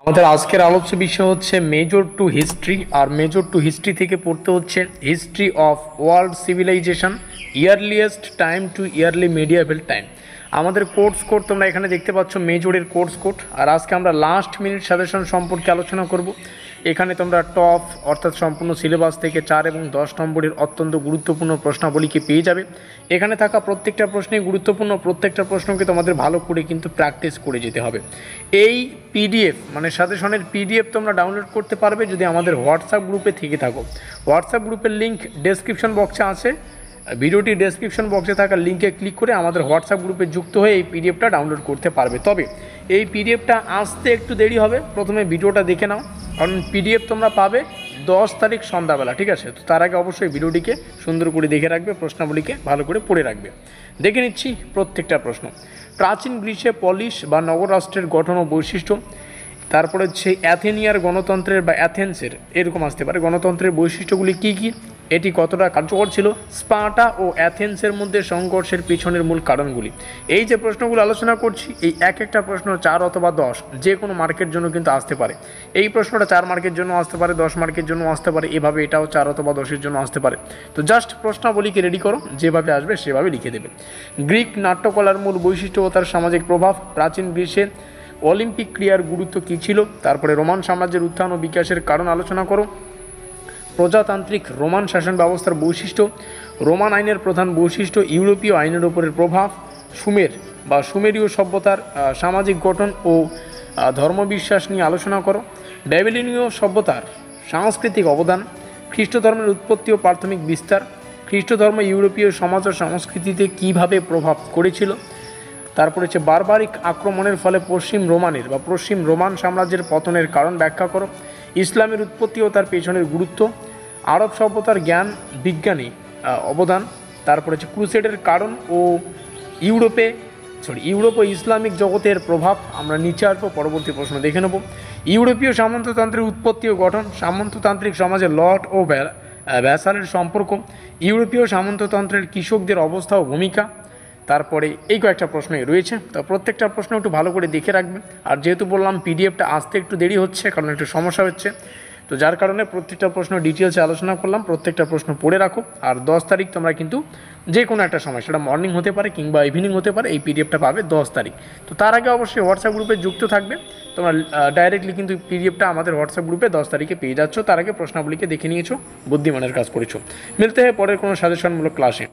আমাদের আজকের আলোচ্য বিষয় হচ্ছে মেজর টু হিস্ট্রি। আর মেজর টু হিস্ট্রি থেকে পড়তে হচ্ছে history of world civilization, earliest time to early medieval time. আমাদের কোর্স কোড তোমরা এখানে দেখতে পাচ্ছ, মেজরের কোর্স কোড। আর আজকে আমরা লাস্ট মিনিট সাজেশন সম্পর্কে আলোচনা করব। এখানে তোমরা টপ অর্থাৎ সম্পূর্ণ সিলেবাস থেকে 4 এবং 10 নম্বরের অত্যন্ত গুরুত্বপূর্ণ প্রশ্নাবলীকে পেয়ে যাবে। এখানে থাকা প্রত্যেকটা প্রশ্নই গুরুত্বপূর্ণ, প্রত্যেকটা প্রশ্নকে তোমাদের ভালো করে কিন্তু প্র্যাকটিস করে যেতে হবে। এই পিডিএফ মানে সাজেশনের পিডিএফ তোমরা ডাউনলোড করতে পারবে যদি আমাদের হোয়াটসঅ্যাপ গ্রুপে থেকে থাকো। হোয়াটসঅ্যাপ গ্রুপের লিঙ্ক ডেসক্রিপশন বক্সে আছে। ভিডিওটি ডেসক্রিপশন বক্সে থাকা লিঙ্কে ক্লিক করে আমাদের হোয়াটসঅ্যাপ গ্রুপে যুক্ত হয়ে এই পিডিএফটা ডাউনলোড করতে পারবে। তবে এই পিডিএফটা আসতে একটু দেরি হবে, প্রথমে ভিডিওটা দেখে নাও, কারণ পিডিএফ তোমরা পাবে 10 তারিখ সন্ধ্যাবেলা, ঠিক আছে? তো তার আগে অবশ্যই ভিডিওটিকে সুন্দর করে দেখে রাখবে, প্রশ্নাবলীকে ভালো করে পড়ে রাখবে। দেখে নিচ্ছি প্রত্যেকটা প্রশ্ন। প্রাচীন গ্রীসে পলিশ বা নগররাষ্ট্রের গঠন ও বৈশিষ্ট্য, তারপরে হচ্ছে অ্যাথেনিয়ার গণতন্ত্রের বা অ্যাথেন্সের এরকম আসতে পারে গণতন্ত্রের বৈশিষ্ট্যগুলি কী কী, এটি কতটা কার্যকর ছিল, স্পার্টা ও অ্যাথেন্সের মধ্যে সংঘর্ষের পিছনের মূল কারণগুলি। এই যে প্রশ্নগুলো আলোচনা করছি, এই এক একটা প্রশ্ন 4 অথবা 10 যে কোনো মার্কের জন্য কিন্তু আসতে পারে। এই প্রশ্নটা 4 মার্কের জন্য আসতে পারে, 10 মার্কের জন্য আসতে পারে, এভাবে এটাও 4 অথবা 10-এর জন্য আসতে পারে। তো জাস্ট প্রশ্নাবলীকে রেডি করো, যেভাবে আসবে সেভাবে লিখে দেবে। গ্রিক নাট্যকলার মূল বৈশিষ্ট্য ও তার সামাজিক প্রভাব। প্রাচীন গ্রীসে অলিম্পিক ক্রীড়ার গুরুত্ব কী ছিল? তারপরে রোমান সাম্রাজ্যের উত্থান ও বিকাশের কারণ আলোচনা করো। প্রজাতান্ত্রিক রোমান শাসন ব্যবস্থার বৈশিষ্ট্য, রোমান আইনের প্রধান বৈশিষ্ট্য, ইউরোপীয় আইনের উপরের প্রভাব, সুমের বা সুমেরীয় সভ্যতার সামাজিক গঠন ও ধর্মবিশ্বাস নিয়ে আলোচনা করো। ব্যাবিলনীয় সভ্যতার সাংস্কৃতিক অবদান, খ্রিস্ট ধর্মের উৎপত্তি ও প্রাথমিক বিস্তার, খ্রিস্ট ধর্ম ইউরোপীয় সমাজ ও সংস্কৃতিতে কীভাবে প্রভাব করেছিল। তারপরে হচ্ছে বারবারিক আক্রমণের ফলে পশ্চিম রোমান সাম্রাজ্যের পতনের কারণ ব্যাখ্যা করো। ইসলামের উৎপত্তি ও তার পেছনের গুরুত্ব, আরব সভ্যতার জ্ঞান বিজ্ঞানী অবদান, তারপরে হচ্ছে ক্রুসেডের কারণ ও ইউরোপ ও ইসলামিক জগতের প্রভাব। আমরা নিচে আসবো, পরবর্তী প্রশ্ন দেখে নেব। ইউরোপীয় সামন্ততন্ত্রের উৎপত্তি ও গঠন, সামন্ততান্ত্রিক সমাজে লর্ড ও ভ্যাসালের সম্পর্ক, ইউরোপীয় সামন্ততন্ত্রের কৃষকদের অবস্থা ও ভূমিকা। তারপরে এই কয়েকটা প্রশ্নই রয়েছে, তো প্রত্যেকটা প্রশ্ন একটু ভালো করে দেখে রাখবে। আর যেহেতু বললাম পিডিএফটা আসতে একটু দেরি হচ্ছে, কারণ একটু সমস্যা হচ্ছে, তো যার কারণে প্রত্যেকটা প্রশ্ন ডিটেলসে আলোচনা করলাম। প্রত্যেকটা প্রশ্ন পড়ে রাখো। আর 10 তারিখ তোমরা কিন্তু যে কোনো একটা সময়, সেটা মর্নিং হতে পারে কিংবা ইভিনিং হতে পারে, এই পিডিএফটা পাবে 10 তারিখ। তো তার আগে অবশ্যই হোয়াটসঅ্যাপ গ্রুপে যুক্ত থাকবে। তোমরা ডাইরেক্টলি কিন্তু পিডিএফটা আমাদের হোয়াটসঅ্যাপ গ্রুপে 10 তারিখে পেয়ে যাচ্ছ। তার আগে প্রশ্নাবলীকে দেখে নিয়েছো, বুদ্ধিমানের কাজ করেছো। মিলতে হয় পরের কোনো সাজেশনমূলক ক্লাসে।